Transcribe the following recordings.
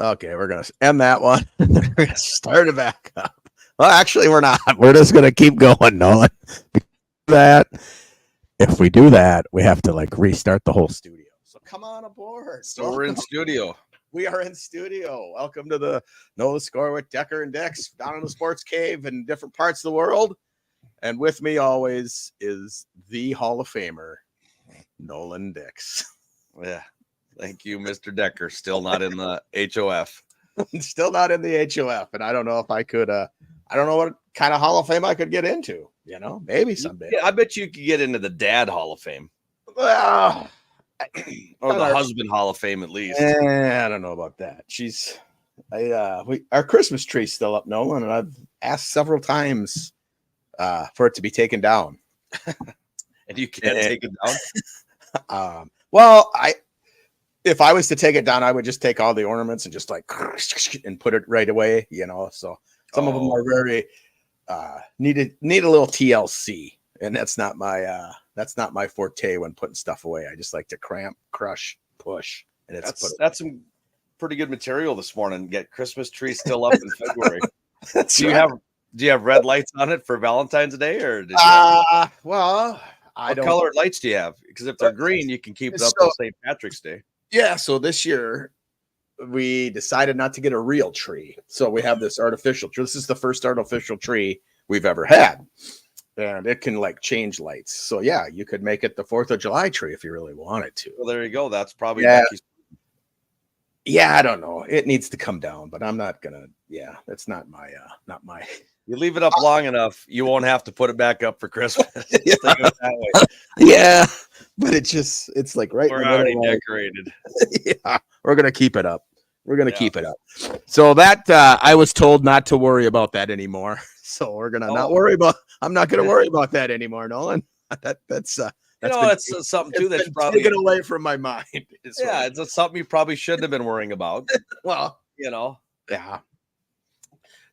Okay, we're gonna end that one. We're gonna start it back up. Well, actually, we're not. We're just gonna keep going, Nolan. That if we do that, we have to like restart the whole studio. So come on aboard. So we're in studio. We are in studio. Welcome to the Know the Score with Decker and Dix down in the sports cave in different parts of the world. And with me always is the Hall of Famer, Nolan Dix. Yeah. Thank you, Mr. Decker. Still not in the HOF. Still not in the HOF. And I don't know if I could, I don't know what kind of Hall of Fame I could get into, maybe someday. Yeah, I bet you could get into the Dad Hall of Fame. Well, or the Husband Hall of Fame, at least. I don't know about that. Our Christmas tree's still up, Nolan, and I've asked several times for it to be taken down. And you can't take it down? Well, if I was to take it down, I would just take all the ornaments and just like and put it right away, So some of them are very need a little TLC, and that's not my forte when putting stuff away. I just like to cramp, crush, push, and that's some pretty good material this morning. Get Christmas tree still up in February. Do you have red lights on it for Valentine's Day, or well, what colored lights do you have? Because if they're green, you can keep it up till St. Patrick's Day. Yeah, so this year we decided not to get a real tree. So we have this artificial tree. This is the first artificial tree we've ever had. And it can like change lights. So yeah, you could make it the 4th of July tree if you really wanted to. Well, there you go. That's probably Yeah, I don't know. It needs to come down, but I'm not gonna. Yeah, that's not my. You leave it up long enough, you won't have to put it back up for Christmas. Yeah, but it's like right. We're already decorated. Yeah, we're gonna keep it up. We're gonna keep it up. So that I was told not to worry about that anymore. So we're gonna not worry about. I'm not gonna worry about that anymore, Nolan. That's it's something too that's probably taken away from my mind. Yeah, it's something you probably shouldn't have been worrying about. Well, yeah.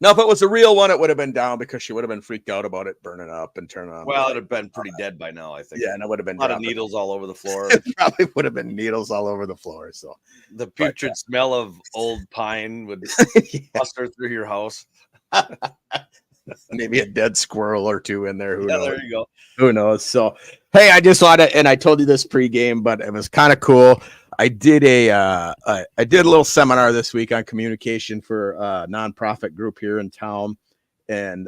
Now, if it was a real one, it would have been down because she would have been freaked out about it burning up and turning on. Well, it'd have been pretty dead by now, I think. Yeah, and it would have been a lot of needles all over the floor. It probably would have been needles all over the floor. So the putrid smell of old pine would cluster through your house. Maybe a dead squirrel or two in there. Who knows? There you go. Who knows? So, hey, I just wanted, and I told you this pregame, but it was kind of cool. I did a little seminar this week on communication for a nonprofit group here in town, and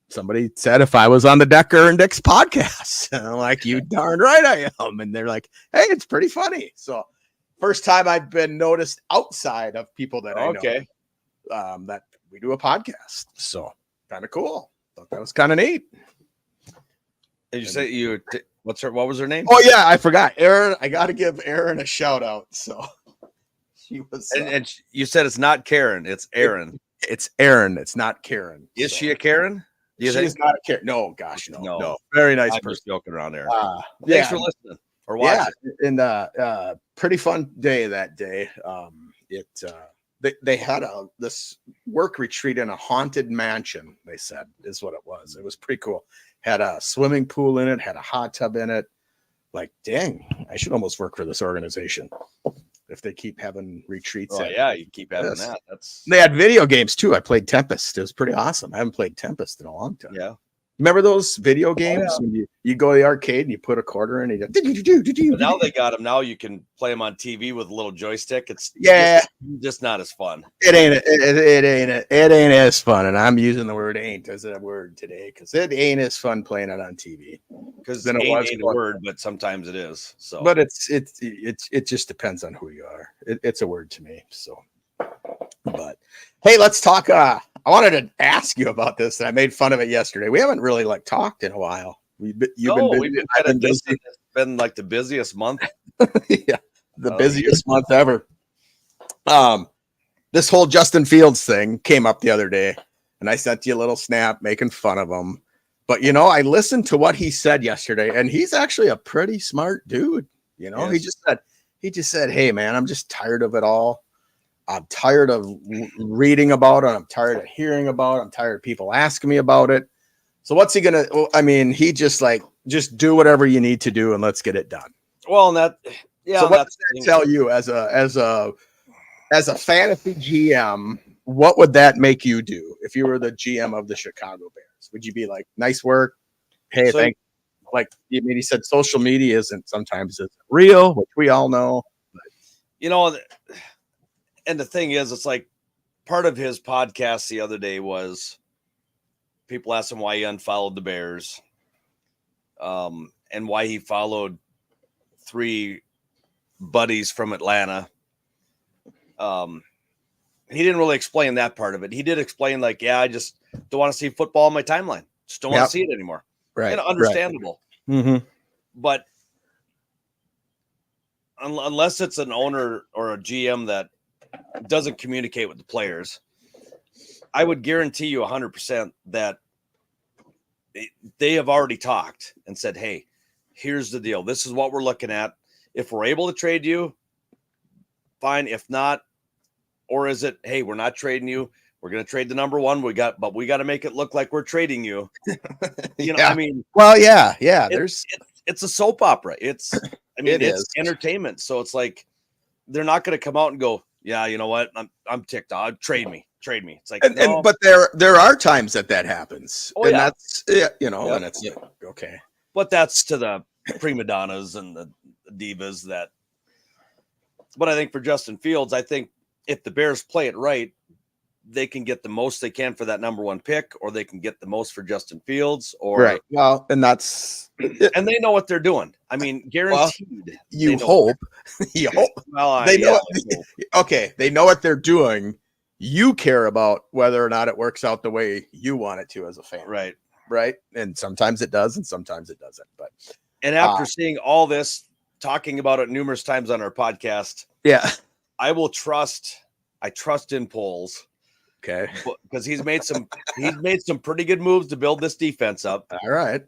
somebody said if I was on the Decker and Dix podcast, and I'm like, you darn right I am, and they're like, hey, it's pretty funny. So, first time I've been noticed outside of people that I know, that we do a podcast. So, kind of cool. Thought that was kind of neat. Did you say what was her name? Oh yeah, I forgot. Erin. I got to give Erin a shout out. So she was, and you said it's not Karen, it's Erin. It's Erin. It's not Karen. Is she a Karen? She's not a Karen. No, gosh, no. Very nice I'm person. just joking around there. Thanks for listening or watching. Yeah, and pretty fun day that day. They had this work retreat in a haunted mansion. They said is what it was. It was pretty cool. Had a swimming pool in it, had a hot tub in it. Like, dang, I should almost work for this organization if they keep having retreats. Oh, yeah, you keep having that. They had video games too. I played Tempest. It was pretty awesome. I haven't played Tempest in a long time. Yeah. Remember those video games when you go to the arcade and you put a quarter in? And but now they got them. Now you can play them on TV with a little joystick. It's just not as fun. It ain't as fun. And I'm using the word "ain't" as a word today because it ain't as fun playing it on TV. Because then it ain't a word, but sometimes it is. So, but it just depends on who you are. It's a word to me. So, but hey, let's talk. I wanted to ask you about this, and I made fun of it yesterday. We haven't really talked in a while. We've been busy. It's been like the busiest month. Yeah, the busiest month ever. This whole Justin Fields thing came up the other day, and I sent you a little snap making fun of him. But I listened to what he said yesterday, and he's actually a pretty smart dude. Yes. He just said, "Hey, man, I'm just tired of it all. I'm tired of reading about it. I'm tired of hearing about it. I'm tired of people asking me about it. So what's he going to, he just do whatever you need to do and let's get it done." Well, and so what does that tell you as a as a fantasy GM, what would that make you do if you were the GM of the Chicago Bears? Would you be like, nice work? Hey, So- thank. Like, I mean, he said social media isn't sometimes isn't real, which we all know. You know, and the thing is, it's like part of his podcast the other day was people asked him why he unfollowed the Bears, and why he followed 3 buddies from Atlanta. He didn't really explain that part of it. He did explain, like, yeah, I just don't want to see football on my timeline. Just don't want to see it anymore. Right. And understandable. Right. Mm-hmm. But unless it's an owner or a GM that doesn't communicate with the players, I would guarantee you 100% that they have already talked and said, hey, here's the deal. This is what we're looking at. If we're able to trade you, fine. If not, or is it, hey, we're not trading you. We're going to trade the number 1. We got to make it look like we're trading you. You know, Yeah. I mean, Well, yeah. it's a soap opera. It's It it's is. entertainment. So it's like, they're not going to come out and go, yeah, you know what? I'm ticked off. Trade me. It's like, no. but there are times that happens. Oh, and yeah. that's, yeah, you know, Yeah. and it's okay. But that's to the prima donnas and the divas that. But I think for Justin Fields, I think if the Bears play it right, they can get the most they can for that number 1 pick, or they can get the most for Justin Fields, or Right. Well, and that's and they know what they're doing. I mean, guaranteed. you they know hope. You hope. Well, They know. I hope. Okay, they know what they're doing. You care about whether or not it works out the way you want it to as a fan, Right. And sometimes it does, and sometimes it doesn't. But And after seeing all this, talking about it numerous times on our podcast, yeah, I trust in polls. okay, Because he's made some pretty good moves to build this defense up. all right.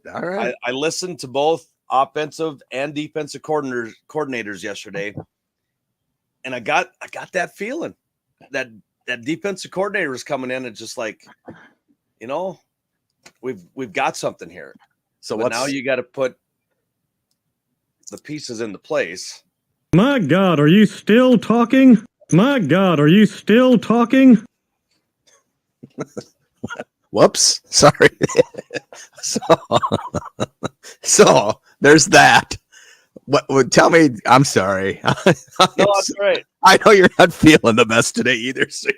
I listened to both offensive and defensive coordinators yesterday, and I got that feeling that defensive coordinator is coming in and just like, you know, we've got something here. So But now you got to put the pieces into place. My God, are you still talking? My God, are you still talking? Whoops, sorry. so there's that. What would tell me? I'm sorry. No, that's right. I know you're not feeling the best today either. So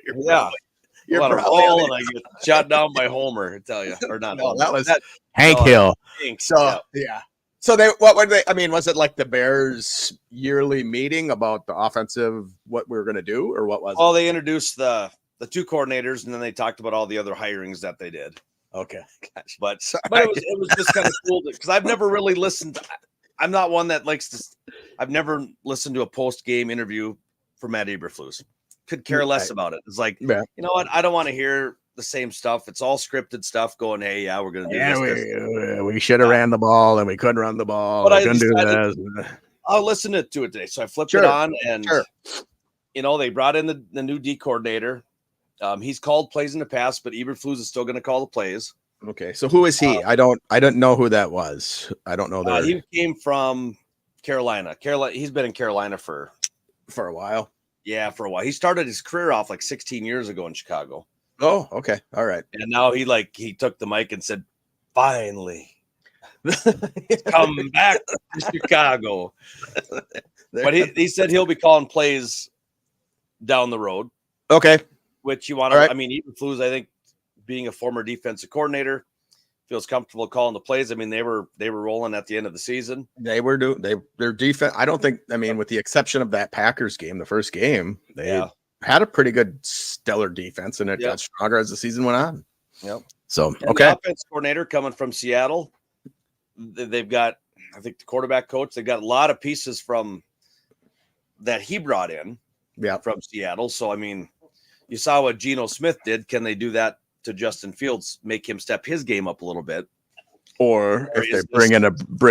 you're on a probably roll, and I get shot down by Homer. I tell you, or not. No, Homer. that was That Hank no, Hill. stinks. So yeah. So what were they? I mean, was it like the Bears yearly meeting about the offensive, what we were going to do, or what was Well, they introduced the 2 coordinators, and then they talked about all the other hirings that they did. it? Okay. Gotcha. But Sorry. it was just kind of cool because I've never really listened. I'm not one that likes to. I've never listened to a post game interview for Matt Eberflus. Could care less Right. about it. It's like, Yeah. you know what? I don't want to hear the same stuff. It's all scripted stuff. Going, hey, yeah, we're gonna do this. We should have ran the ball and we couldn't run the ball. But We I couldn't do decided- this. I'll listen to it today. So I flipped Sure. it on, and Sure. you know, they brought in the new D coordinator. He's called plays in the past, but Eberflus is still going to call the plays. Okay. So who is he? I don't know who that was. I don't know that He came from Carolina. He's been in Carolina for for a while. a while. He started his career off like 16 years ago in Chicago, Oh, okay. All right. and now he took the mic and said, "Finally, come back to Chicago." But he said he'll be calling plays down the road, Okay. which you want All to. right. I mean, Eberflus, I think, being a former defensive coordinator, feels comfortable calling the plays. I mean, they were rolling at the end of the season. They were doing their defense. I don't think, I mean, with the exception of that Packers game, the first game, they had a pretty good stellar defense, and it got stronger as the season went on. Yep. So And okay. the offense coordinator coming from Seattle. They've got, I think, the quarterback coach. They've got a lot of pieces from that he brought in from Seattle. So I mean, you saw what Geno Smith did. Can they do that to Justin Fields? Make him step his game up a little bit, Or if is they bring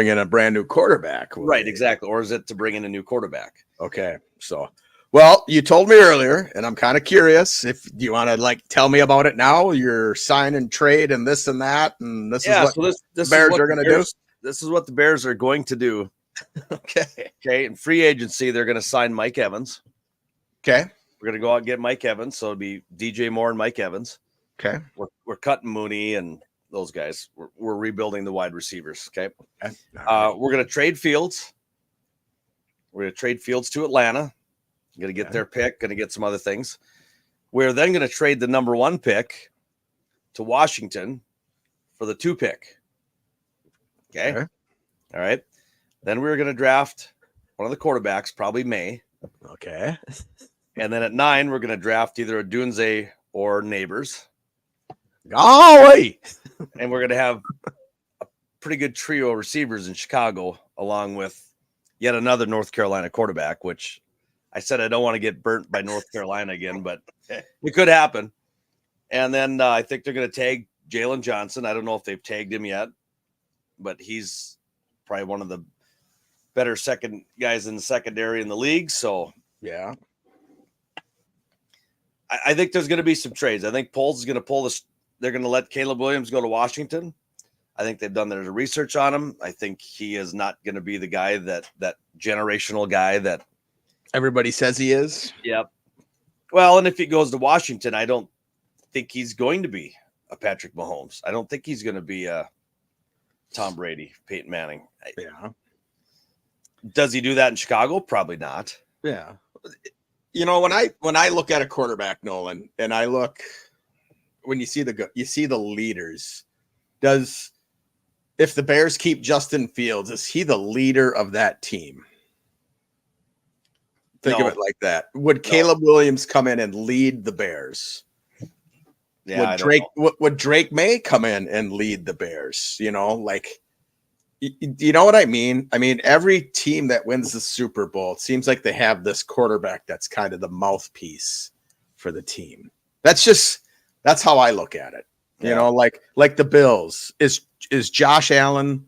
in a brand new quarterback, right? Exactly. Or is it to bring in a new quarterback? Okay. So, well, you told me earlier, and I'm kind of curious if you want to like tell me about it now. Your sign and trade and this and that, and this is what So this Bears is what are going to do. This is what the Bears are going to do. Okay. Okay. In free agency, they're going to sign Mike Evans. Okay. We're gonna go out and get Mike Evans, so it'll be DJ Moore and Mike Evans. Okay. We're cutting Mooney and those guys. We're rebuilding the wide receivers. Okay. We're gonna trade Fields. We're gonna trade Fields to Atlanta. Gonna get their pick. Gonna get some other things. We're then gonna trade the number 1 pick to Washington for the 2 pick. Okay. All right. Then we're gonna draft one of the quarterbacks, probably May. Okay. And then at 9, we're gonna draft either a Dunze or Neighbors. Golly. And we're going to have a pretty good trio of receivers in Chicago, along with yet another North Carolina quarterback, which I said I don't want to get burnt by North Carolina again, but it could happen. And then I think they're going to tag Jalen Johnson. I don't know if they've tagged him yet, but he's probably one of the better second guys in the secondary in the league. So Yeah. I think there's going to be some trades. I think Poles is going to pull this. They're going to let Caleb Williams go to Washington. I think they've done their research on him. I think he is not going to be the guy that generational guy that Everybody says he is. Yep. Well, and if he goes to Washington, I don't think he's going to be a Patrick Mahomes. I don't think he's going to be a Tom Brady, Peyton Manning. Yeah. Does he do that in Chicago? Probably not. Yeah. You know, when I look at a quarterback, Nolan, and I look when you see the leaders, if the Bears keep Justin Fields, is he the leader of that team? Think of it like that. Would Caleb Williams come in and lead the Bears? Yeah, would Drake May come in and lead the Bears? You know, like, you know what I mean? I mean, every team that wins the Super Bowl, it seems like they have this quarterback that's kind of the mouthpiece for the team. That's how I look at it. You know, like the Bills. Is Josh Allen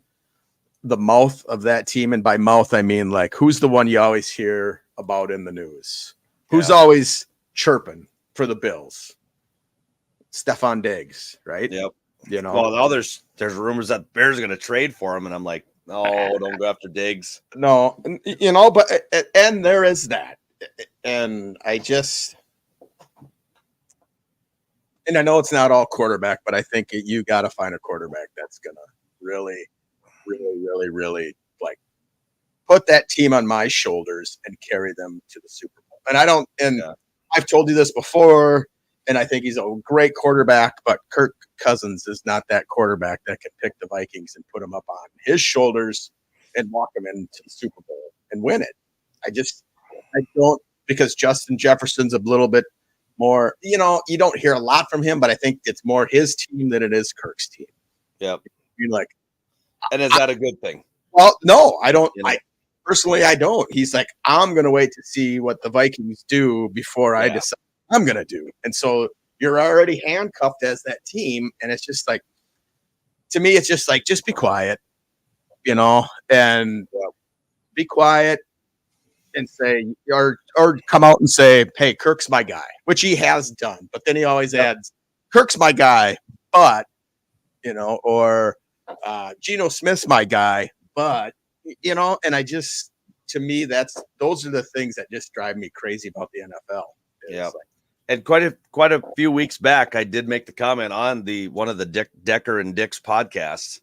the mouth of that team? And by mouth, I mean, like, who's the one you always hear about in the news? Who's always chirping for the Bills? Stephon Diggs, right? Yep. You know, well, there's rumors that Bears are going to trade for him, and I'm like, no, don't go after Diggs. No, you know, but and there is that, and I know it's not all quarterback, but I think you got to find a quarterback that's gonna really, really, really, really like put that team on my shoulders and carry them to the Super Bowl. And I've told you this before. And I think he's a great quarterback, but Kirk Cousins is not that quarterback that can pick the Vikings and put them up on his shoulders and walk them into the Super Bowl and win it. I don't, because Justin Jefferson's a little bit more, you know, you don't hear a lot from him, but I think it's more his team than it is Kirk's team. Yep. You're like, and is that a good thing? Well, no, I don't. You know? Personally, I don't. He's like, I'm going to wait to see what the Vikings do before I decide I'm going to do. And so you're already handcuffed as that team. And it's just like, to me, it's just like, just be quiet, you know, and be quiet and say, or come out and say, hey, Kirk's my guy, which he has done. But then he always adds, Kirk's my guy, but, you know, or Geno Smith's my guy, but, you know, and to me, those are the things that just drive me crazy about the NFL. Yeah. Like, and quite a few weeks back, I did make the comment on one of the Decker and Dick's podcasts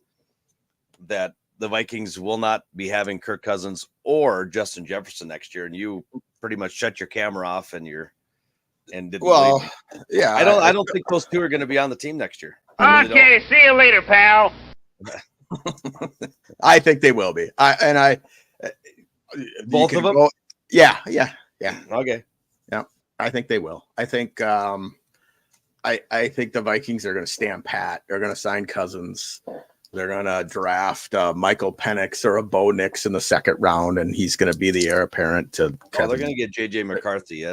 that the Vikings will not be having Kirk Cousins or Justin Jefferson next year, and you pretty much shut your camera off and didn't. Well, yeah, I don't think those two are going to be on the team next year. Okay, see you later, pal. I think they will be. Both of them. Yeah. Okay. I think they will. I think I think the Vikings are going to stand pat. They're going to sign Cousins. They're going to draft Michael Penix or a Bo Nix in the second round, and he's going to be the heir apparent to. They're going to get JJ McCarthy.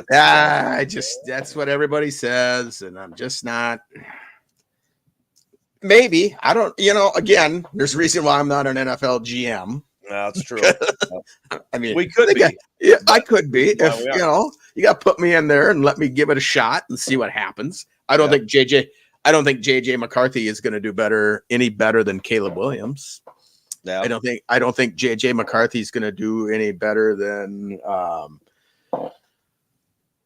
That's what everybody says, and I'm just not. Maybe I don't. You know, again, there's a reason why I'm not an NFL GM. That's true. I mean, we could be. Yeah, I could be. If you know, you got to put me in there and let me give it a shot and see what happens. I don't think JJ McCarthy is going to do any better than Caleb Williams. Yeah. I don't think JJ McCarthy is going to do any better than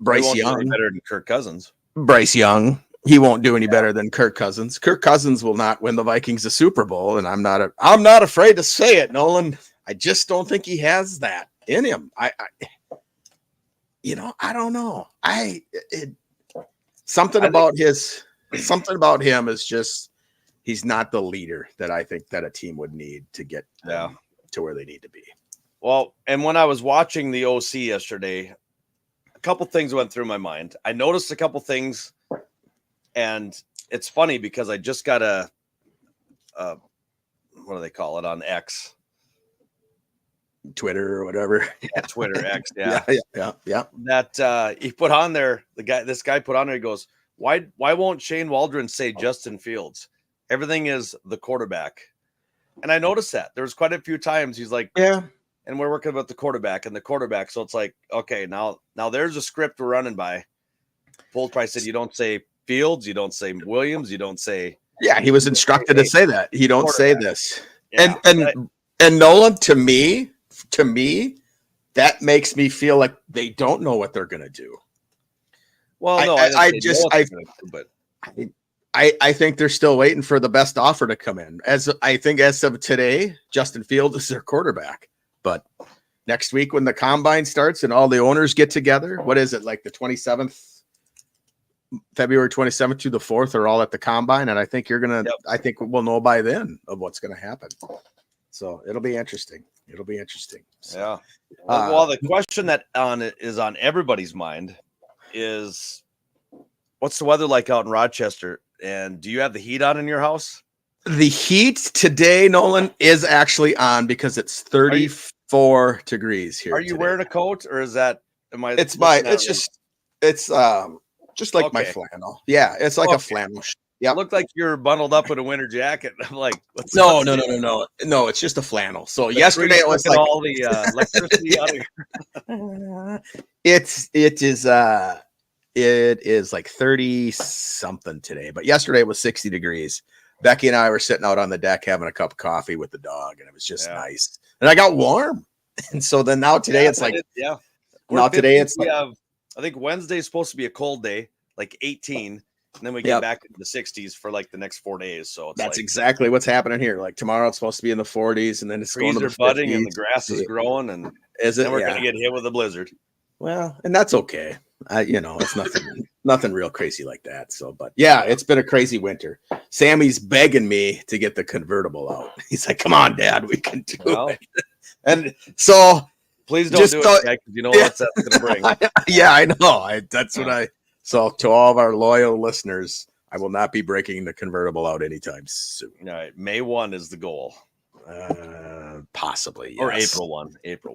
Bryce won't do any Young. better than Kirk Cousins. Bryce Young. He won't do any better than Kirk Cousins. Kirk Cousins will not win the Vikings a Super Bowl, and I'm not afraid to say it, Nolan. I just don't think he has that in him. I don't know. Something about him is just he's not the leader that I think that a team would need to get to where they need to be. Well, and when I was watching the OC yesterday, a couple things went through my mind. I noticed a couple things, and it's funny because I just got a what do they call it on X? Twitter or whatever. Yeah, Twitter X. Yeah. That he put on there. This guy put on there. He goes, "Why won't Shane Waldron say Justin Fields? Everything is the quarterback." And I noticed that there was quite a few times he's like, Yeah. And we're working about the quarterback and the quarterback. So it's like, okay, now there's a script we're running by. Full price said you don't say Fields, you don't say Williams, you don't say. Yeah, he was instructed to say that. He don't say this. Yeah, and Nolan, to me, that makes me feel like they don't know what they're gonna do. Well, no, I think they're still waiting for the best offer to come in. As of today, Justin Fields is their quarterback. But next week when the combine starts and all the owners get together, what is it, like the 27th, February 27th to the 4th are all at the combine. And I think I think we'll know by then of what's going to happen. So it'll be interesting. So, yeah. Well, the question that is on everybody's mind is, what's the weather like out in Rochester? And do you have the heat on in your house? The heat today, Nolan, is actually on because it's 34 degrees here. Are you today. wearing a coat, or is that? It's just like my flannel. Yeah, it's like a flannel. Yeah, looked like you're bundled up in a winter jacket. I'm like, no. It's just a flannel. So yesterday it was like all the electricity out of here. It is like 30 something today, but yesterday it was 60 degrees. Becky and I were sitting out on the deck having a cup of coffee with the dog, and it was just nice. And I got warm. And so then now today it's like, now today it's like, I think Wednesday is supposed to be a cold day, like 18. And then we get back to the 60s for like the next 4 days. So that's exactly what's happening here. Like tomorrow it's supposed to be in the 40s, and then it's trees going to are the budding 50s. and the grass is growing, and then we're going to get hit with a blizzard. Well, and that's okay. It's nothing real crazy like that. So, but yeah, it's been a crazy winter. Sammy's begging me to get the convertible out. He's like, "Come on, Dad, we can do it." And so, please don't do it, because you know what that's going to bring. Yeah, I know. So, to all of our loyal listeners, I will not be breaking the convertible out anytime soon. All right, May 1 is the goal. Possibly, yes. Or April 1. April.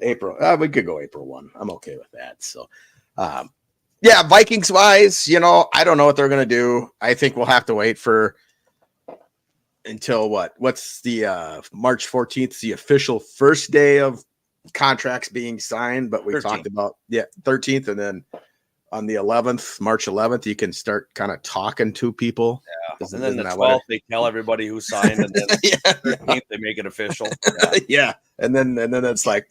We could go April 1. I'm okay with that. So, Vikings wise, I don't know what they're going to do. I think we'll have to wait until what's the March 14th, the official first day of contracts being signed. But we 13th. Talked about 13th, and then on the 11th, March 11th, you can start kind of talking to people. Yeah. And then the 12th, they tell everybody who signed, and then the 13th, they make it official. Yeah. And then it's like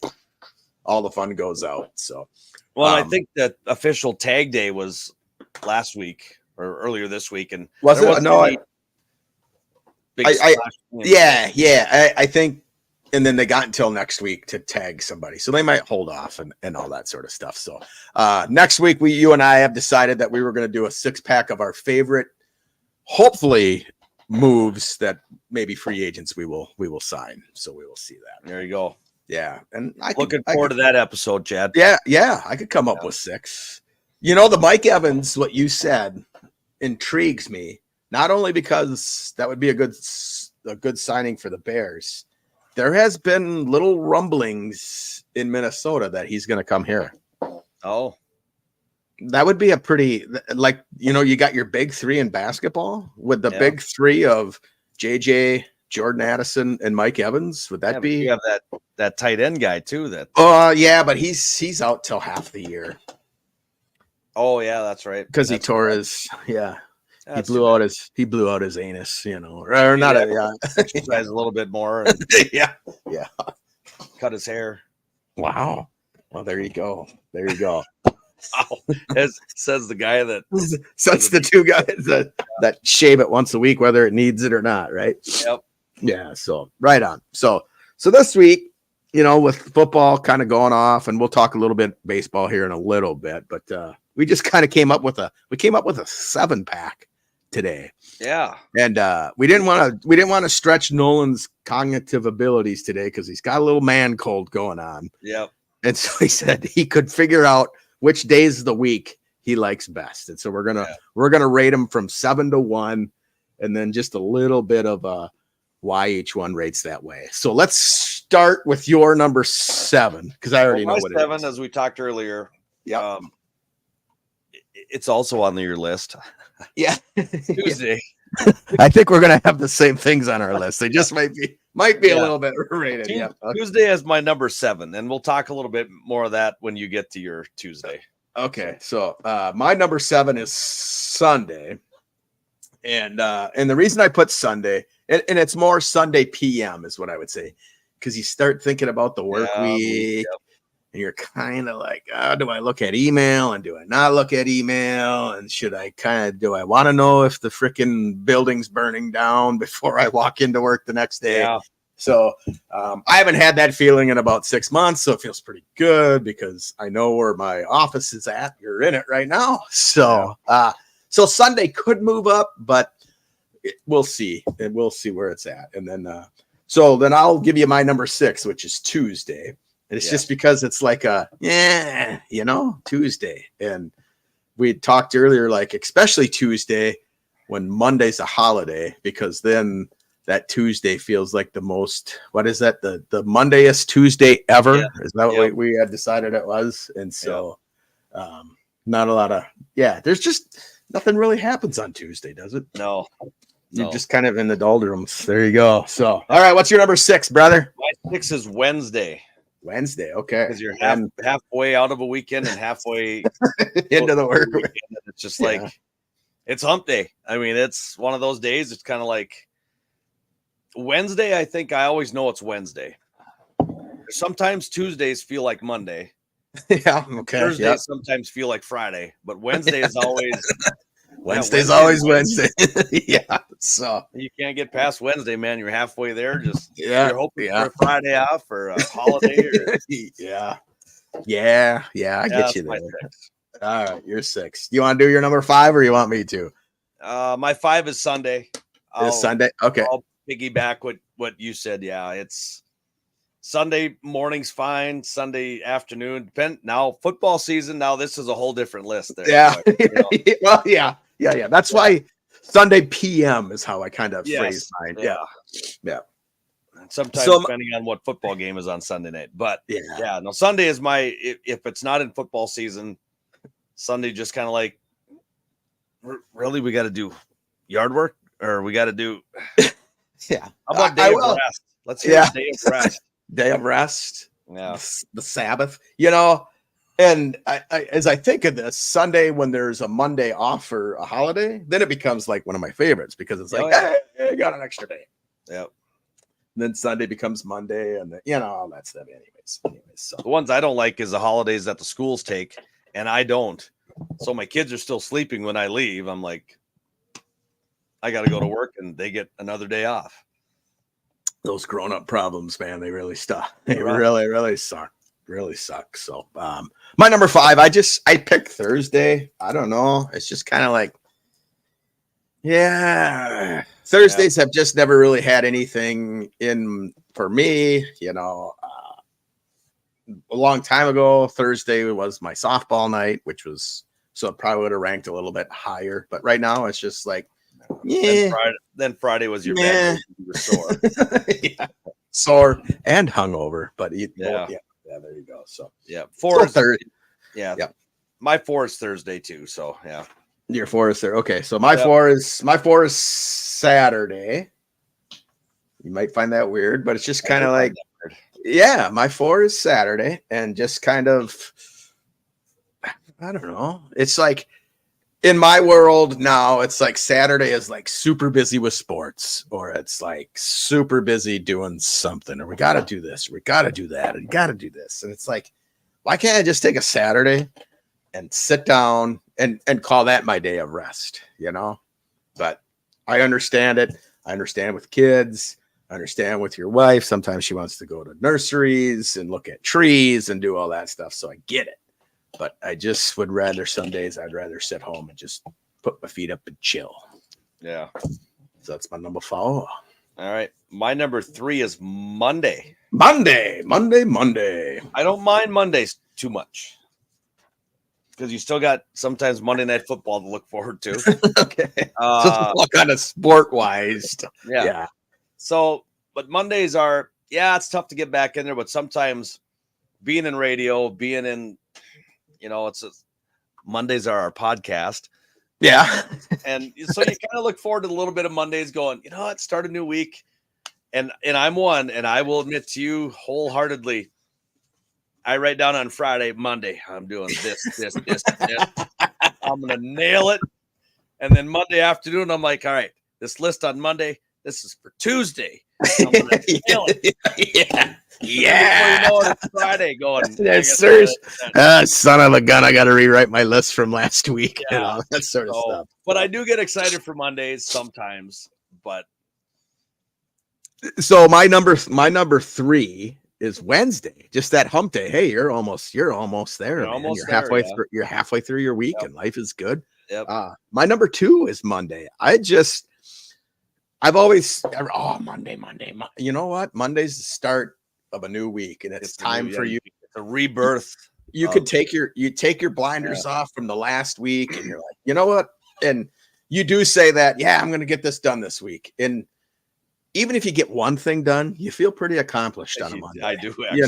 all the fun goes out. So, well, I think that official tag day was last week or earlier this week. And was it? No, I think. And then they got until next week to tag somebody. So they might hold off and all that sort of stuff. So next week, you and I have decided that we were going to do a 6-pack of our favorite, hopefully, moves that maybe free agents we will sign. So we will see that. There you go. Yeah. And looking forward to that episode, Chad. Yeah. I could come up with 6. The Mike Evans, what you said, intrigues me. Not only because that would be a good signing for the Bears. There has been little rumblings in Minnesota that he's going to come here. Oh, that would be a pretty, you got your big 3 in basketball with the big 3 of JJ, Jordan Addison, and Mike Evans. Would that be? You have that tight end guy too. But he's out till half the year. Oh yeah, that's right. Because he tore his He blew out his anus, or not. Exercise a little bit more. And yeah. Cut his hair. Wow. Well, there you go. As says the guy that Since the two guys that shave it once a week, whether it needs it or not, right? Yep. Yeah. So right on. So this week, with football kind of going off, and we'll talk a little bit baseball here in a little bit, but we just kind of came up with a 7-pack today. Yeah. And we didn't want to stretch Nolan's cognitive abilities today because he's got a little man cold going on. Yep. And so he said he could figure out which days of the week he likes best. And so we're gonna rate him from 7 to 1, and then just a little bit of why each one rates that way. So let's start with your number 7, because I already know what 7, it is. as we talked earlier. Yeah. It's also on your list. Yeah. Tuesday. I think we're gonna have the same things on our list. They just might be a little bit rated. Yeah. Tuesday is my number 7, and we'll talk a little bit more of that when you get to your Tuesday. Okay. So my number 7 is Sunday. And the reason I put Sunday, and it's more Sunday PM is what I would say, because you start thinking about the work week, and you're kind of like, do I look at email and do I not look at email? And do I want to know if the freaking building's burning down before I walk into work the next day? Yeah. So I haven't had that feeling in about 6 months. So it feels pretty good because I know where my office is at. You're in it right now. So, so Sunday could move up, but we'll see. And we'll see where it's at. And then, so then I'll give you my number 6, which is Tuesday. And it's just because it's like Tuesday. And we talked earlier, like, especially Tuesday when Monday's a holiday, because then that Tuesday feels like the most, what is that? The Mondayest Tuesday ever. Yeah. Is that what we had decided it was? And so, not a lot of, there's just nothing really happens on Tuesday, does it? No. You're just kind of in the doldrums. There you go. So, all right. What's your number 6, brother? My 6 is Wednesday. Okay. Because you're halfway out of a weekend and halfway into the work weekend. It's just like, it's hump day. I mean, it's one of those days. It's kind of like Wednesday. I think I always know it's Wednesday. Sometimes Tuesdays feel like Monday. Yeah. Okay. Thursdays sometimes feel like Friday, but Wednesday is always Wednesday's always Wednesday. Yeah. So you can't get past Wednesday, man. You're halfway there. Just you're hoping for a Friday off or a holiday. Yeah. I get you there. All right, you're 6. Do you want to do your number 5 or you want me to? My 5 is Sunday. It's Sunday. Okay. I'll piggyback what you said. Yeah, it's Sunday morning's fine. Sunday afternoon. Now football season. Now this is a whole different list there. Yeah. Well, yeah. That's why Sunday PM is how I kind of phrase mine. Yeah. Sometimes depending on what football game is on Sunday night. But no, Sunday is if it's not in football season, Sunday just kind of like, really, we got to do yard work or we got to do. Yeah. How about day of rest? Let's hear day of rest. Day of rest. Yeah. The Sabbath, and I as I think of this Sunday, when there's a Monday off for a holiday, then it becomes like one of my favorites because it's like, hey, I got an extra day. Yep. And then Sunday becomes Monday and all that stuff. Anyways, so the ones I don't like is the holidays that the schools take and I don't. So my kids are still sleeping when I leave. I'm like, I got to go to work and they get another day off. Those grown-up problems, man, they really suck. They really suck. Really suck. So my number 5, I picked Thursday. I don't know. It's just kind of like, Thursdays have just never really had anything in for me. A long time ago, Thursday was my softball night, which was, so it probably would have ranked a little bit higher. But right now it's just like, Then Friday was your bad. You were sore. Sore and hungover. But there you go. So 4 is Thursday. Yeah. My 4 is Thursday too. So Your 4 is there. Okay, so my 4 is Saturday. You might find that weird, but it's just kind of like, my 4 is Saturday, and just kind of, I don't know. It's like in my world now, it's like Saturday is like super busy with sports, or it's like super busy doing something, or we got to do this, we got to do that, and got to do this, and it's like, why can't I just take a Saturday sit down and call that my day of rest, but I understand it. I understand with kids. I understand with your wife. Sometimes she wants to go to nurseries and look at trees and do all that stuff. So I get it. But I just would rather, some days I'd rather sit home and just put my feet up and chill. Yeah. So that's my number 4. All right. My number 3 is Monday. Monday. I don't mind Mondays too much because you still got sometimes Monday Night Football to look forward to. Okay. So all kind of sport-wise. Yeah. So, but Mondays are, it's tough to get back in there, but sometimes being in radio, being in, Mondays are our podcast. Yeah. And so you kind of look forward to a little bit of Mondays going, start a new week. And I'm one, and I will admit to you wholeheartedly, I write down on Friday, Monday, I'm doing this. I'm going to nail it. And then Monday afternoon, I'm like, all right, this list on Monday, this is for Tuesday. I'm going to nail it. Yeah. Before you know it, it's Friday going. Yes, sir. Son of a gun, I got to rewrite my list from last week. Yeah. That sort of stuff. But I do get excited for Mondays sometimes. But so my number 3 is Wednesday, just that hump day. Hey, you're almost there. You're halfway through. You're halfway through your week, and life is good. Yep. My number 2 is Monday. I've always Monday. You know what? Monday's the start of a new week, and it's time for you. It's a rebirth. You could take your blinders off from the last week, and you're like, you know what? And you do say that, I'm going to get this done this week, and even if you get one thing done, you feel pretty accomplished on a Monday. I do, actually.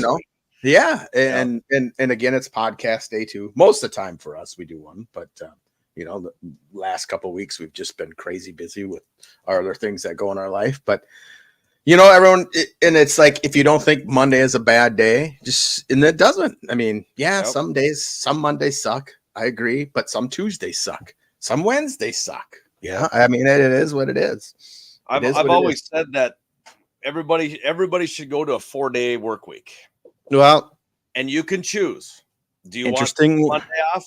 And again, it's podcast day too. Most of the time for us, we do one, but the last couple of weeks we've just been crazy busy with our other things that go in our life. But everyone, and it's like if you don't think Monday is a bad day, and it doesn't. I mean, some Mondays suck. I agree, but some Tuesdays suck. Some Wednesdays suck. Yeah, I mean, it is what it is. I've always said that everybody should go to a 4-day work week. Well, and you can choose. Do you want Monday off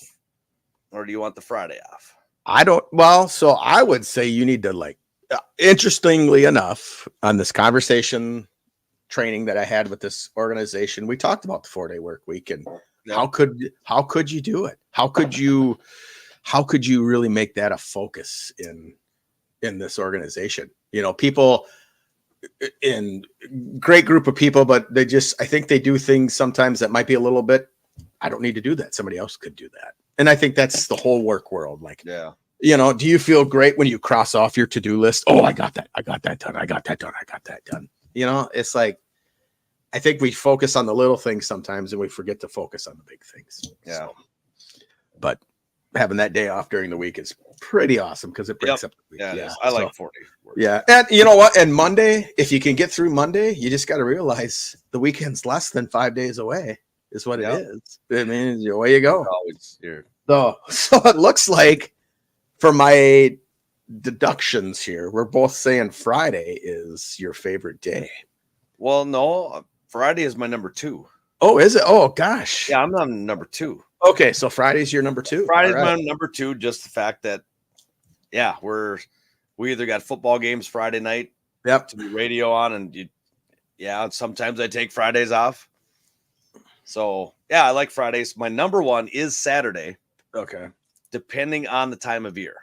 or do you want the Friday off? So I would say you need to interestingly enough, on this conversation training that I had with this organization, we talked about the 4-day work week and how could you do it? How could you really make that a focus in this organization? People in great group of people, but I think they do things sometimes that might be a little bit, I don't need to do that. Somebody else could do that. And I think that's the whole work world. Do you feel great when you cross off your to-do list? Oh, I got that done. It's like, I think we focus on the little things sometimes and we forget to focus on the big things. Yeah. But having that day off during the week is pretty awesome because it breaks up the week. Yeah. I like 4 days. Yeah. And you know what? And Monday, if you can get through Monday, you just got to realize the weekend's less than 5 days away is what it is. I mean, away you go. So it looks like for my deductions here, we're both saying Friday is your favorite day. Well, no, Friday is my number 2. Oh, is it? Oh, gosh. Yeah, I'm on number 2. Okay, so Friday's your number 2. Friday's my number 2. Just the fact that, we either got football games Friday night. Yep. To be radio on, and sometimes I take Fridays off. So I like Fridays. My number 1 is Saturday. Okay. Depending on the time of year.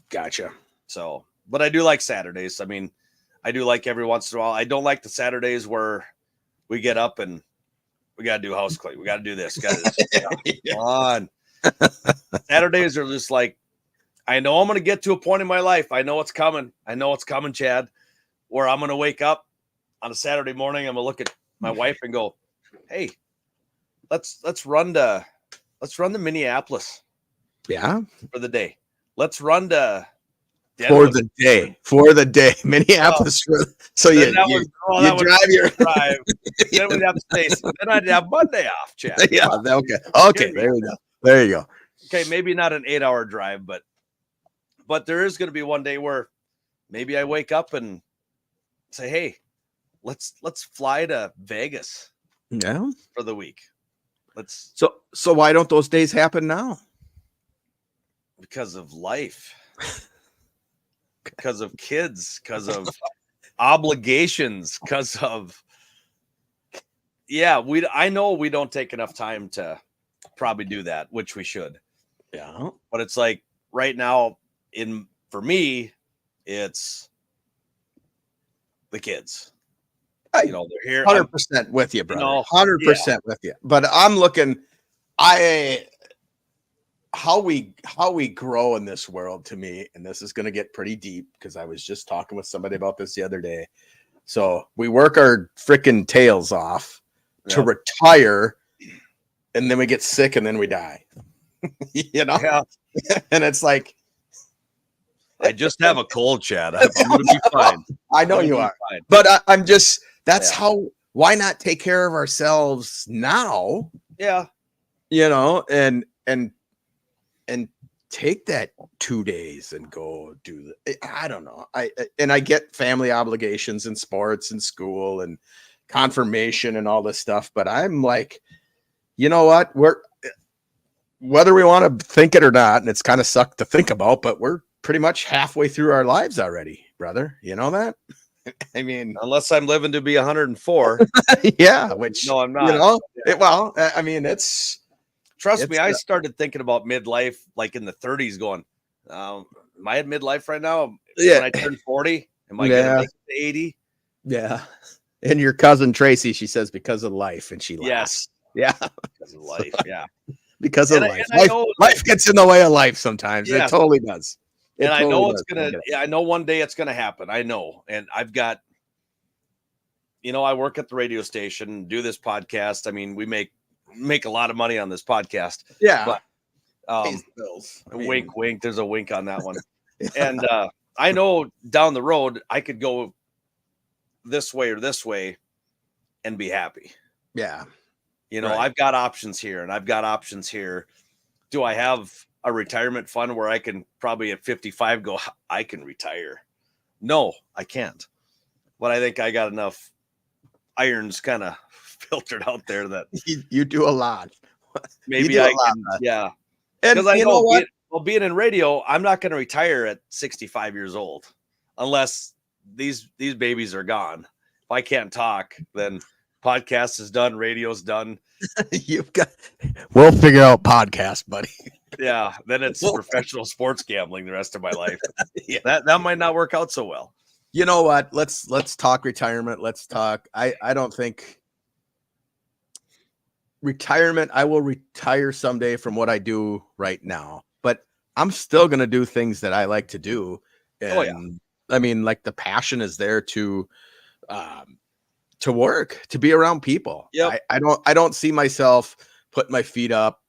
Gotcha. So, but I do like Saturdays. I mean, I do like every once in a while. I don't like the Saturdays where we get up and we got to do house clean. We got to do this. Come on. Saturdays are just like, I know I'm going to get to a point in my life. I know it's coming. Chad, where I'm going to wake up on a Saturday morning. I'm going to look at my wife and go, hey, let's run to Minneapolis. Yeah. For the day. Let's run to Denver. For the day. Minneapolis. So you drive your drive. Then we'd have space. Then I'd have Monday off, Chad. Yeah. Okay. There you go. Okay, maybe not an 8-hour drive, but there is going to be one day where maybe I wake up and say, hey, let's fly to Vegas. Yeah. For the week. Let's So why don't those days happen now? because of life, because of kids, because of obligations, because of I know we don't take enough time to probably do that, which we should. Yeah. But it's like right now, for me, it's the kids. I- You know, they're here. 100% with you, brother. know, 100% with you. But I'm looking, how we grow in this world, to me, and this is going to get pretty deep because I was just talking with somebody about this the other day. So we work our freaking tails off to Yep. retire, and then we get sick, and then we die. You know, Yeah, and it's like, I just have a cold, Chad. I'm gonna be fine. I know I'm you gonna be are, fine. but I'm just, that's Yeah. how. Why not take care of ourselves now? Yeah, You know, and take that 2 days and go do the, I don't know. I get family obligations and sports and school and confirmation and all this stuff, but I'm like, you know what? Whether we want to think it or not, and it's kind of sucked to think about, but we're pretty much halfway through our lives already, brother. You know that? I mean, unless I'm living to be 104. yeah, which, No, I'm not. you know, I mean, it's, Trust me, It's I started thinking about midlife like in the 30s, going, am I at midlife right now? Yeah. When I turn 40, am I Yeah. gonna make it to 80? yeah. And your cousin Tracy, she says, because of life, and she laughs. Yes, Yeah, because of life. Yeah, because of And I- life. and I life. know, Life gets in the way of life sometimes. Yes. It totally does. It and I totally know it's does. gonna. Yeah, I know one day it's gonna happen. I know, and I've got. You know, I work at the radio station, do this podcast. I mean, we make a lot of money on this podcast. Yeah. But, Pays the bills. I mean, wink, wink. There's a wink on that one. And I know down the road I could go this way or this way and be happy. yeah. You know, Right. I've got options here and I've got options here. Do I have a retirement fund where I can probably at 55 go, I can retire? No, I can't. But I think I got enough irons kind of filtered out there that You do a lot. maybe do a I lot. can. Yeah. And Because I you know, know what? being in radio, I'm not going to retire at 65 years old unless these babies are gone. If I can't talk, then podcast is done, radio's done. You've got, we'll figure out podcast, buddy. Yeah, then it's professional sports gambling the rest of my life. Yeah, that might not work out so well. You know what? Let's talk retirement. Let's talk. I don't think retirement. I will retire someday from what I do right now, but I'm still going to do things that I like to do. And Oh, yeah. I mean, like the passion is there to work, to be around people. Yep. I don't see myself putting my feet up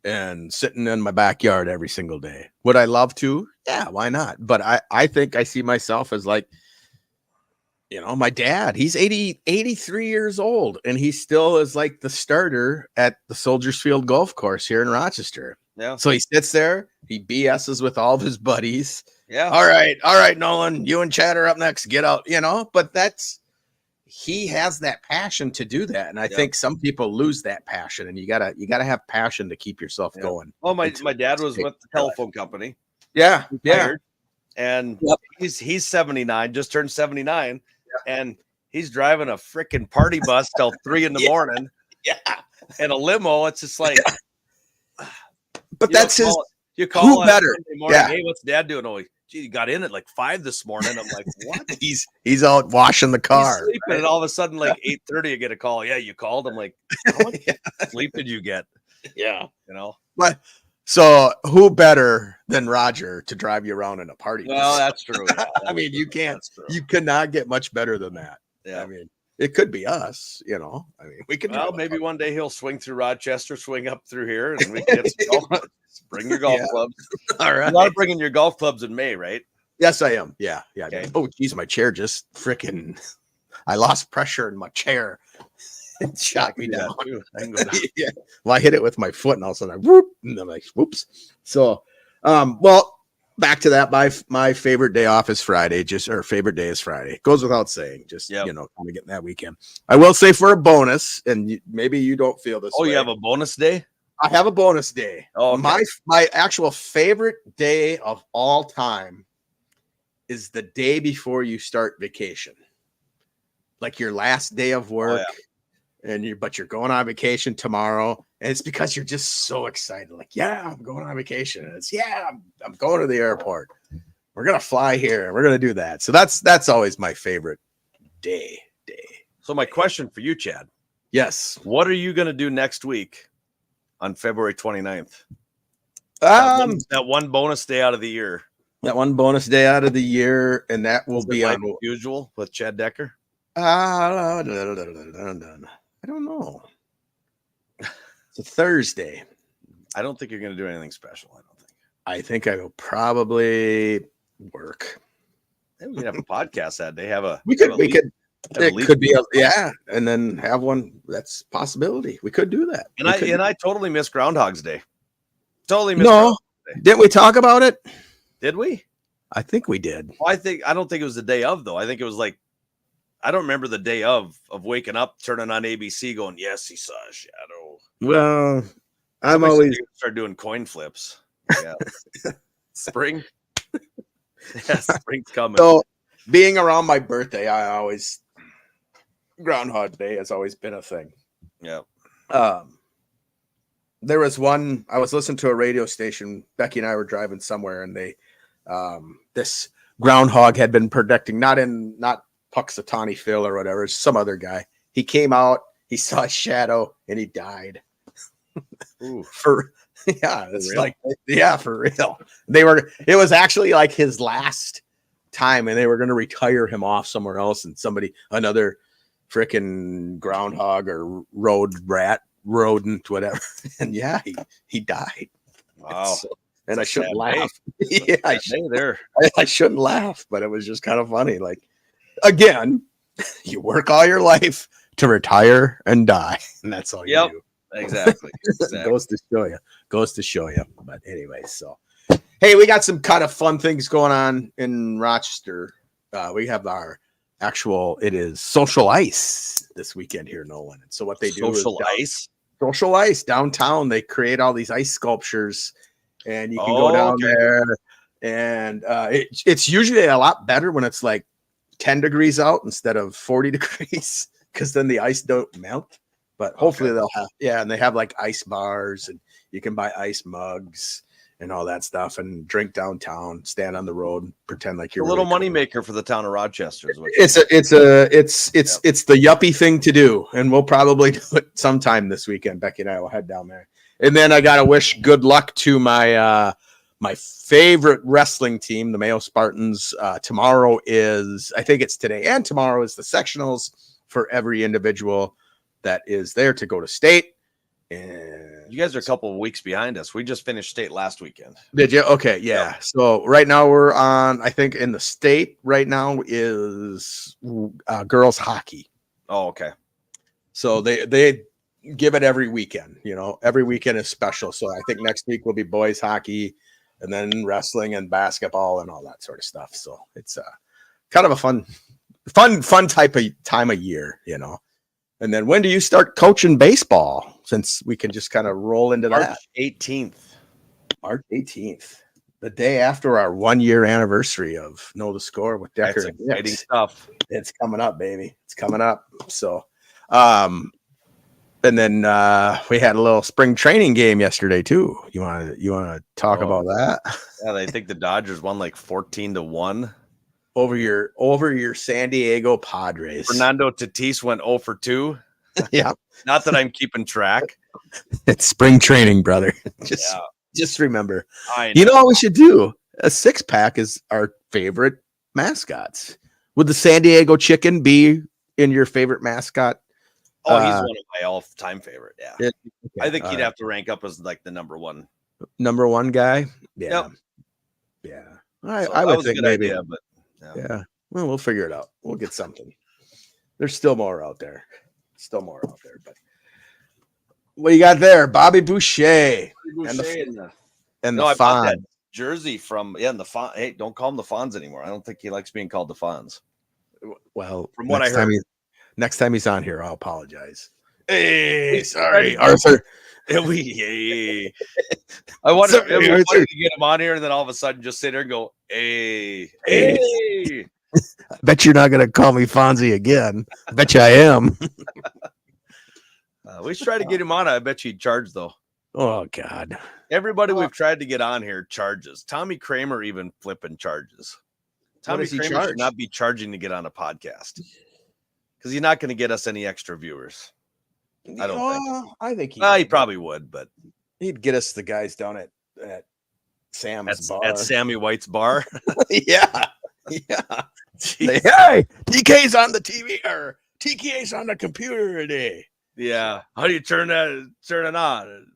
and sitting in my backyard every single day. Would I love to? Yeah, why not? But I think I see myself as like, you know, my dad, he's 83 years old, and he still is like the starter at the Soldiers Field Golf Course here in Rochester. Yeah. So he sits there, he BS's with all of his buddies. Yeah. All right, Nolan, you and Chad are up next. Get out, you know, but he has that passion to do that. And I Yeah. think some people lose that passion, and you gotta have passion to keep yourself Yeah. going. Well, my Until dad was take with the your life. telephone company. Yeah. Retired, and Yep. he's 79, just turned 79, and he's driving a freaking party bus till 3 in the Yeah. morning Yeah. and a limo. It's just like, But you that's don't his, call- You who call on better? Sunday morning, Yeah. hey, what's dad doing? Oh, gee, you got in at like 5 this morning. I'm like, what? he's out washing the He's car. sleeping, right? and all of a sudden, like 8:30, you get a call. Yeah, you called. I'm like, how much sleep did you get? Yeah. You know? But so who better than Roger to drive you around in a party? Well, bus? that's true. Yeah, I mean, you can't, That's true. you could not get much better than that. Yeah. I mean, it could be us, you know. I mean, we could. Well, drive a maybe car. one day he'll swing through Rochester, swing up through here, and we can get some golf. Bring your golf Yeah. clubs. All You're right. not bringing your golf clubs in May, right? Yes, I am. Yeah. Okay. Oh, geez, my chair just freaking. I lost pressure in my chair. It shot me down. I can go down. Yeah. Well, I hit it with my foot, and all of a sudden, whoop, and I'm like, whoops. So, well, back to that. My favorite day off is Friday. Favorite day is Friday. Goes without saying. Just Yep. kind of getting that weekend. I will say for a bonus, and maybe you don't feel this. Oh, way. you have a bonus day? I have a bonus day. Oh, okay. My actual favorite day of all time is the day before you start vacation, like your last day of work, and you're going on vacation tomorrow, and it's because you're just so excited. Like, yeah, I'm going on vacation. And it's I'm going to the airport. We're gonna fly here. We're gonna do that. So that's always my favorite day. So my question for you, Chad, Yes. what are you going to do next week on February 29th? That one bonus day out of the year. That one bonus day out of the year, and that will be on usual with Chad Decker. I don't know. It's a Thursday. I don't think you're going to do anything special. I think I will probably work. Maybe we could have a podcast that day. It could be and then have one. That's a possibility. We could do that. And I totally missed Groundhog's Day. Totally missed. No, Groundhog's Day. Didn't we talk about it? Did we? I think we did. Well, I don't think it was the day of though. I think it was like, I don't remember the day of waking up, turning on ABC, going, yes, he saw a shadow. Well, I'm Somebody always start doing coin flips. Yeah. Spring. Yeah, spring's coming. so being around my birthday. Groundhog Day has always been a thing. Yeah. There was one, I was listening to a radio station. Becky and I were driving somewhere, and they, this groundhog had been predicting, not Puxatawny Phil or whatever, some other guy. He came out, he saw a shadow, and he died. Ooh. For real. It was actually like his last time, and they were going to retire him off somewhere else, and another freaking groundhog or rodent, whatever. And he died. Wow. And I shouldn't laugh. I shouldn't laugh, but it was just kind of funny. Like, again, you work all your life to retire and die, and that's all you do. Exactly. Goes to show you. But anyway, so hey, we got some kind of fun things going on in Rochester. We have our it is social ice this weekend here in Nolan. And so what they do is social ice downtown. They create all these ice sculptures, and you can go down there. And it's usually a lot better when it's like 10 degrees out instead of 40 degrees, because then the ice don't melt. But hopefully they'll have, and they have like ice bars, and you can buy ice mugs and all that stuff, and drink downtown, stand on the road, and pretend like you're a little money maker for the town of Rochester. It's the yuppie thing to do, and we'll probably do it sometime this weekend. Becky and I will head down there, and then I gotta wish good luck to my my favorite wrestling team, the Mayo Spartans. Tomorrow is, I think it's today and tomorrow is the sectionals for every individual that is there to go to state. And you guys are a couple of weeks behind us. We just finished state last weekend. Did you? Okay, yeah. Yep. So right now we're on, I think in the state right now is girls hockey. Oh, okay. So they give it every weekend. Every weekend is special. So I think next week will be boys hockey, and then wrestling and basketball and all that sort of stuff. So it's kind of a fun type of time of year, And then when do you start coaching baseball? Since we can just kind of roll into March that. 18th. March 18th, the day after our 1-year anniversary of Know the Score with Decker. That's exciting stuff. It's coming up, baby. It's coming up. So, and then we had a little spring training game yesterday too. You want to talk about that? Yeah, I think the Dodgers won like 14-1 over your San Diego Padres. Fernando Tatis went 0 for 2. Yeah. Not that I'm keeping track. It's spring training, brother. Just remember. You know what we should do? A 6-pack is our favorite mascots. Would the San Diego Chicken be in your favorite mascot? Oh, he's one of my all-time favorite. Yeah. Okay. I think he'd have to rank up as like the number one guy. Yeah. Yep. Yeah. So I would think maybe. Idea, but yeah. Well, we'll figure it out. We'll get something. There's still more out there. But what you got there? Bobby Boucher and the Fawn. jersey from the Fonz. Hey, don't call him the Fonz anymore. I don't think he likes being called the Fonz. Well, From what I heard. Next time he's on here, I'll apologize. Hey, sorry, Arthur. I wonder Sorry, if we Arthur. wanted to get him on here and then all of a sudden just sit there and go, hey. I bet you're not going to call me Fonzie again. I bet you I am. We should try to get him on. I bet you he'd charge though. Oh, God. Everybody we've tried to get on here charges. Tommy Kramer even flipping charges. Tommy does he Kramer charge? should not be charging to get on a podcast because he's not going to get us any extra viewers. I don't think. I think He probably would, but he'd get us the guys down at Sam's bar. at Sammy White's bar. Yeah. Say, hey, TK's on the TV or TK's on the computer today. Yeah. How do you turn it on?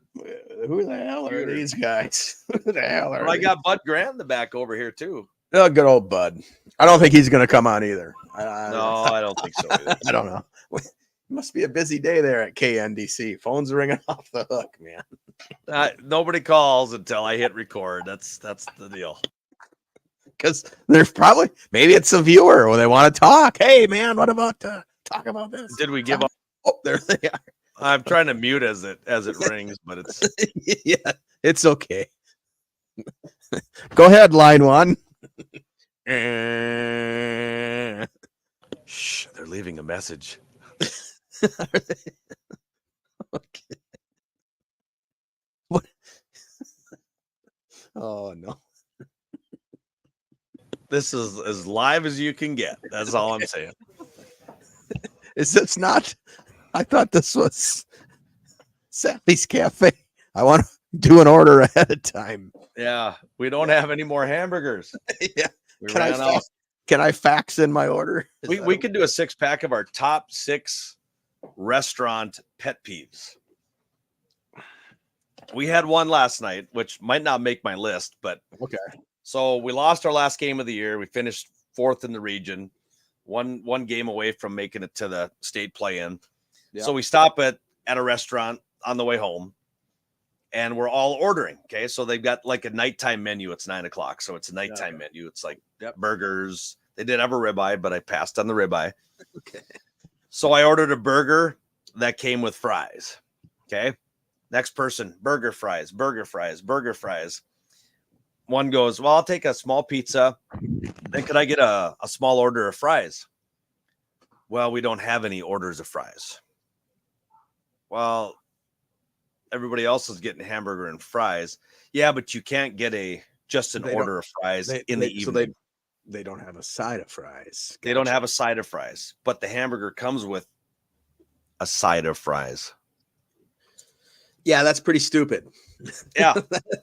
Who the hell are these guys? Who the hell are Well, I they? got Bud Grant in the back over here too. Oh, good old Bud. I don't think he's going to come on either. No, I don't think so either. I don't know. It must be a busy day there at KNDC. Phone's ringing off the hook, man. Nobody calls until I hit record. That's the deal. Because there's maybe it's a viewer or they want to talk. Hey, man, what about talk about this? Did we give up? Oh, there they are. I'm trying to mute as it rings, but it's Yeah, it's okay. Go ahead, line one. shh. They're leaving a message. Okay. What? Oh no. This is as live as you can get. That's all I'm saying. Is this not? I thought this was Sally's Cafe. I want to do an order ahead of time. Yeah, we don't have any more hamburgers. Yeah. We Can ran out. Can I fax in my order? We could do a 6-pack of our top 6 restaurant pet peeves. We had one last night, which might not make my list, but Okay. so we lost our last game of the year. We finished 4th in the region, one game away from making it to the state play-in. Yeah. So we stop at a restaurant on the way home, and we're all ordering. Okay, so they've got like a nighttime menu. It's 9:00, so it's a nighttime menu. It's like burgers. They did have a ribeye, but I passed on the ribeye. Okay. So I ordered a burger that came with fries. Okay. Next person, burger fries, burger fries, burger fries. One goes, well, I'll take a small pizza. Then could I get a small order of fries? Well, we don't have any orders of fries. Well, everybody else is getting hamburger and fries. Yeah, but you can't get just an order of fries in the evening. So they don't have a side of fries. They don't have a side of fries, but the hamburger comes with a side of fries. Yeah, that's pretty stupid. Yeah,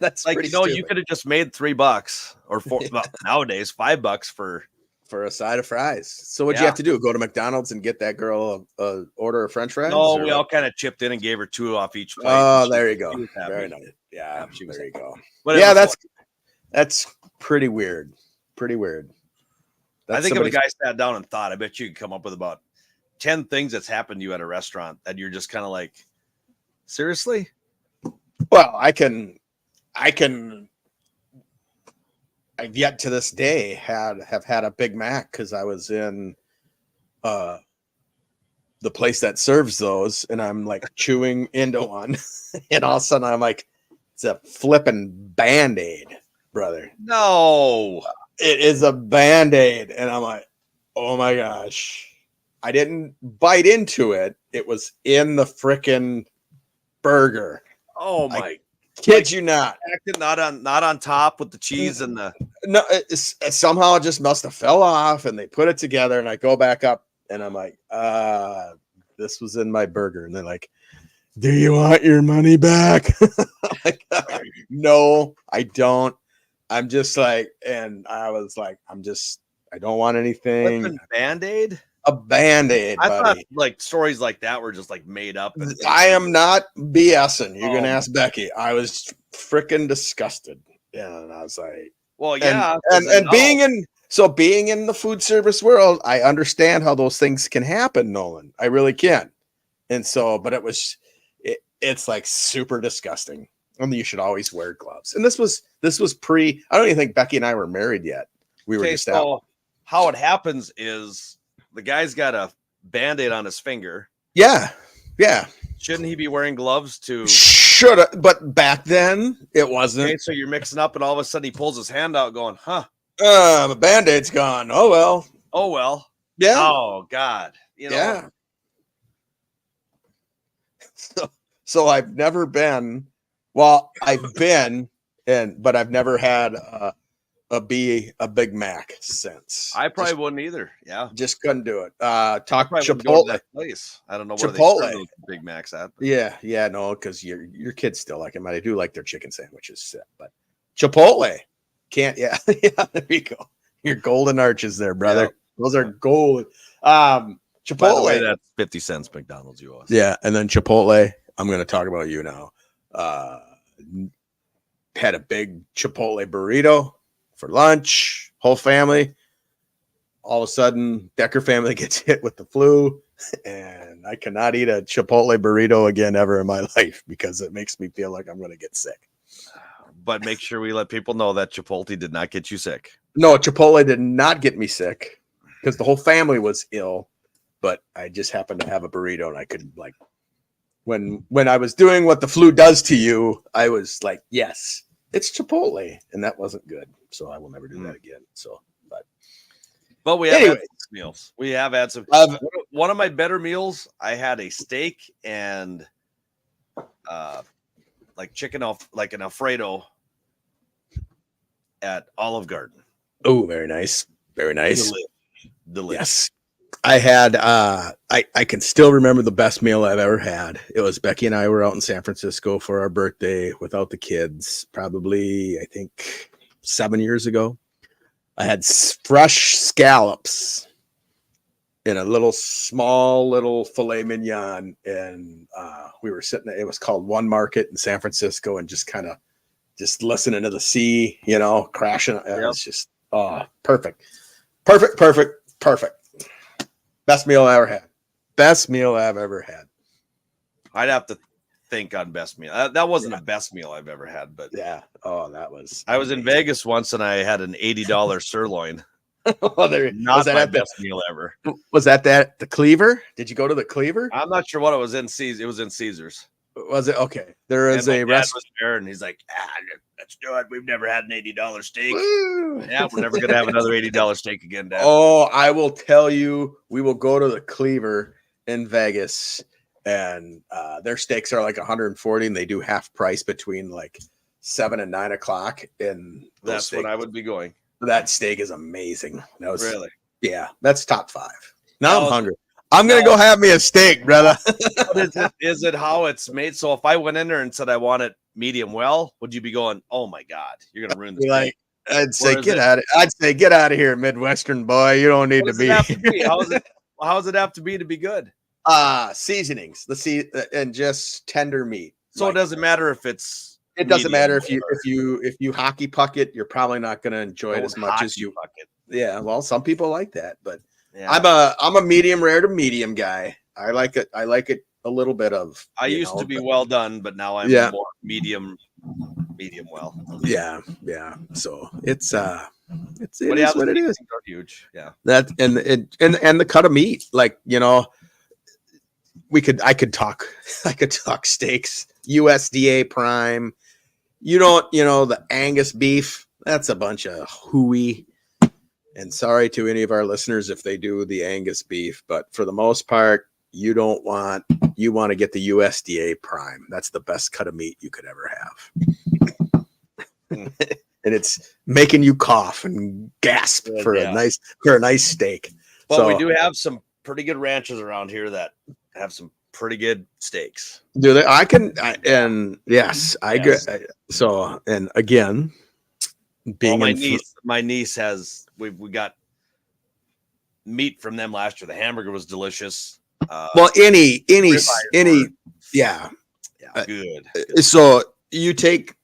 That's like pretty you stupid. could have just made $3 or $4 well, nowadays $5 for a side of fries. So what'd you Yeah. have to do? Go to McDonald's and get that girl a order of French fries? No, or we what? all kind of chipped in and gave her 2 off each plate. Oh, She- there you go. she was happy. Very nice. Yeah, Yeah, she was there you go. But it Yeah, was that's pretty weird. Pretty weird. I That's think if a somebody's- guy sat down and thought, I bet you could come up with about 10 things that's happened to you at a restaurant that you're just kind of like, seriously? Well, I've yet to this day have had a Big Mac because I was in the place that serves those, and I'm like chewing into one, and all of a sudden I'm like, it's a flipping Band-Aid, brother. No. It is a Band-Aid, and I'm like, oh my gosh. I didn't bite into it. It was in the frickin' burger. Oh my. Kid you not. Not on top with the cheese and the. No, somehow it just must have fell off, and they put it together, and I go back up, and I'm like, this was in my burger, and they're like, do you want your money back? Like, no, I don't. I'm just like, and I was like, I don't want anything. Flippin' Band-Aid? A Band-Aid, I thought buddy. like stories like that were just like made up. I am not BSing. You're gonna Oh. ask Becky. I was freaking disgusted. Yeah, and I was like, Well, and, yeah. and being in the food service world, I understand how those things can happen, Nolan. I really can. And so, but it's like super disgusting. And you should always wear gloves. And this was pre. I don't even think Becky and I were married yet. We were Okay, just out. so how it happens is the guy's got a Band-Aid on his finger. Yeah. Shouldn't he be wearing gloves to? Should have, but back then it wasn't. Okay, so you're mixing up, and all of a sudden he pulls his hand out, going, "Huh? My Band-Aid's gone. Oh well. Oh well. Yeah. Oh God. Yeah. So I've never been. Well, I've been, but I've never had a Big Mac since. I probably wouldn't either. Yeah. just couldn't do it. Talk Probably wouldn't go to Chipotle. that place. I don't know where Chipotle. they serve those Big Macs at. but- Yeah, no, because your kids still like them. I do like their chicken sandwiches, but Chipotle can't. Yeah, yeah. There you go. Your golden arches there, brother. Yeah. Those are gold. By the way, Chipotle. that's 50 cents McDonald's you owe us. Yeah, and then Chipotle. I'm going to talk about you now. Had a big Chipotle burrito for lunch. Whole family. All of a sudden, Decker family gets hit with the flu, and I cannot eat a Chipotle burrito again ever in my life because it makes me feel like I'm going to get sick. But make sure we let people know that Chipotle did not get you sick. No, Chipotle did not get me sick because the whole family was ill, but I just happened to have a burrito, and I could like when I was doing what the flu does to you, I was like, yes, it's Chipotle, and that wasn't good. So I will never do that again. So, But we have Anyway. had some meals. We have had some. One of my better meals, I had a steak and like chicken off, like an Alfredo at Olive Garden. oh, very nice, very nice. Delicious. Yes. I had I can still remember the best meal I've ever had. It was Becky and I were out in San Francisco for our birthday without the kids, probably I think 7 years ago. I had fresh scallops in a small little filet mignon, and we were sitting. It was called One Market in San Francisco, and just kind of just listening to the sea, crashing. It was just perfect. Best meal I ever had. Best meal I've ever had. I'd have to think on best meal. That wasn't the best meal I've ever had, but Yeah. Oh, that was. I was in Vegas once and I had an $80 sirloin. Oh, there. Not Was that my at the? best meal ever. Was that the Cleaver? Did you go to the Cleaver? I'm not sure what it was in Caesars. It was in Caesars. Was it okay? There is And a my dad restaurant. was there, and he's like, "Let's do it. We've never had an $80 steak. Yeah, we're never gonna have another $80 steak again, Dad." Oh, I will tell you, we will go to the Cleaver in Vegas, and their steaks are like 140, and they do half price between like 7 and 9 o'clock. And That's when I would be going. that steak is amazing. That was Really? yeah, that's top 5. Now Now- I'm hungry. I'm gonna go have me a steak, brother. But is it how it's made? So if I went in there and said I want it medium well, would you be going, "Oh my God, you're gonna ruin the Be like, steak"? I'd say Or is get it- out. I'd say get out of here, Midwestern boy. You don't need What to does it have be. to be? How does it have to be be good? Seasonings. And just tender meat. So Like, it doesn't matter if it's. it doesn't medium matter if or- you hockey puck it. You're probably not going to enjoy it Don't as much as hockey you. puck it. Yeah. Well, some people like that, but Yeah. I'm a medium rare to medium guy. I like it. I like it a little bit of. I used to be well done, but now I'm Yeah. more medium well. Yeah. So it But is yeah, what the it is. things are huge. Yeah. That and the cut of meat, like I could talk steaks, USDA prime. The Angus beef, that's a bunch of hooey. And sorry to any of our listeners if they do the Angus beef, but for the most part, you want to get the USDA prime. That's the best cut of meat you could ever have. And it's making you cough and gasp Good, for yeah. a nice steak. But So- we do have some pretty good ranches around here that have some pretty good steaks. Do they? And yes, I agree. Yes. So, and again, being Well, in my niece has we got meat from them last year. The hamburger was delicious. any Ribeyes were yeah. good. So you take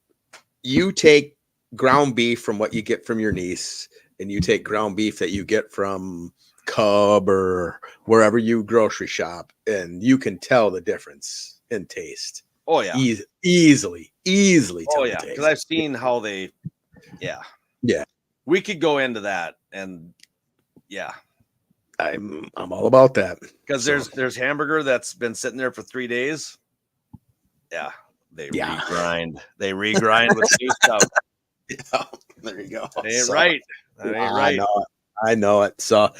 ground beef from what you get from your niece, and you take ground beef that you get from Cub or wherever you grocery shop, and you can tell the difference in taste Oh yeah. Easily Oh tell yeah, the because I've seen how they. Yeah. Yeah. We could go into that, and yeah, I'm all about that. because there's hamburger that's been sitting there for 3 days. Yeah, they Yeah. regrind. They regrind with new stuff. Yeah, there you go. That ain't So, right. That ain't yeah, right. I know it. So,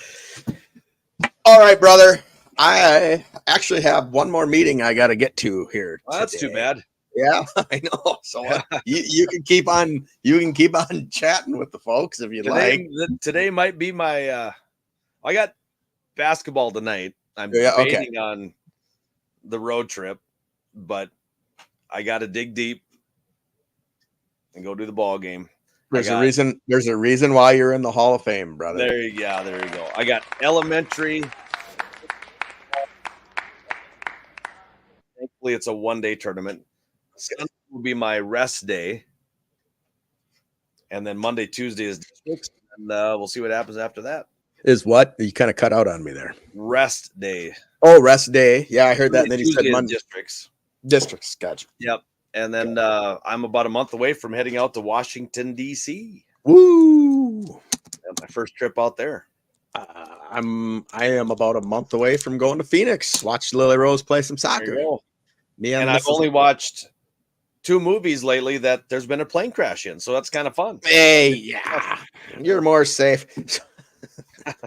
all right, brother. I actually have one more meeting I got to get to here. Well, that's too today. bad. Yeah, I know. So you can keep on chatting with the folks if you like. Today might be my. I got basketball tonight. I'm Yeah, okay. debating on the road trip, but I got to dig deep and go do the ball game. There's a reason. There's a reason why you're in the Hall of Fame, brother. There you go. I got elementary. Thankfully, it's a one-day tournament. Sunday will be my rest day, and then Monday, Tuesday is districts, and we'll see what happens after that. Is what you kind of cut out on me there. Rest day. Oh, rest day. Yeah, I heard that. And then he Tuesday said is Monday. districts. Districts. Gotcha. Yep. And then I'm about a month away from heading out to Washington, D.C. Woo! My first trip out there. I am about a month away from going to Phoenix. Watch Lily Rose play some There soccer. you go. Me And I've only watched 2 movies lately that there's been a plane crash in, so that's kind of fun. Hey, yeah, you're more safe.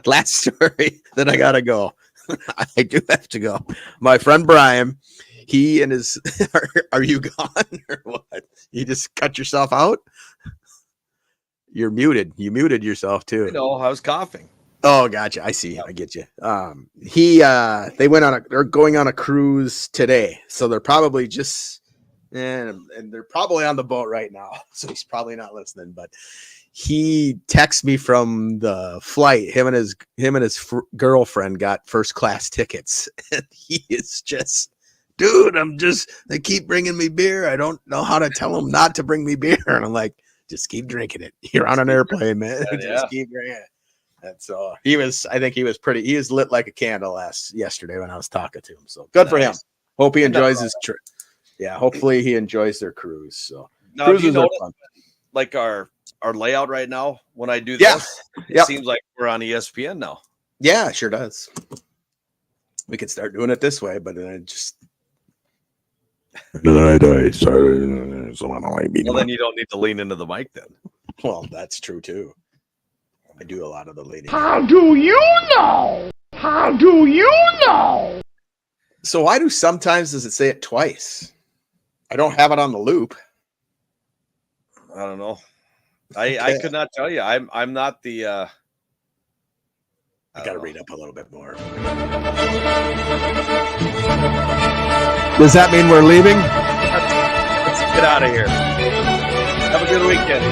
Last story that I gotta go. I do have to go. My friend Brian, he and his are you gone or what? You just cut yourself out? You're muted. You muted yourself too. I was coughing. Oh, gotcha. I see. I get you. They're going on a cruise today, so they're probably just and they're probably on the boat right now. So he's probably not listening, but he texts me from the flight. Him and his girlfriend got first class tickets, and he is just, dude. They keep bringing me beer. I don't know how to tell them not to bring me beer, and I'm like, just keep drinking it. You're on an airplane, man. Just keep drinking it. And so he was lit like a candle yesterday when I was talking to him. So good for him. Hope he enjoys his trip. Yeah, hopefully he enjoys their cruise. So Now, do you cruises are notice, fun. like our layout right now, when I do this, it seems like we're on ESPN now. Yeah, it sure does. We could start doing it this way, but then Well, then you don't need to lean into the mic then. well, that's true too. I do a lot of the leading. How do you know? How do you know? So why does it say it twice? I don't have it on the loop. I don't know. I could not tell you. I'm not the I got to read up a little bit more. Does that mean we're leaving? Let's get out of here. Have a good weekend.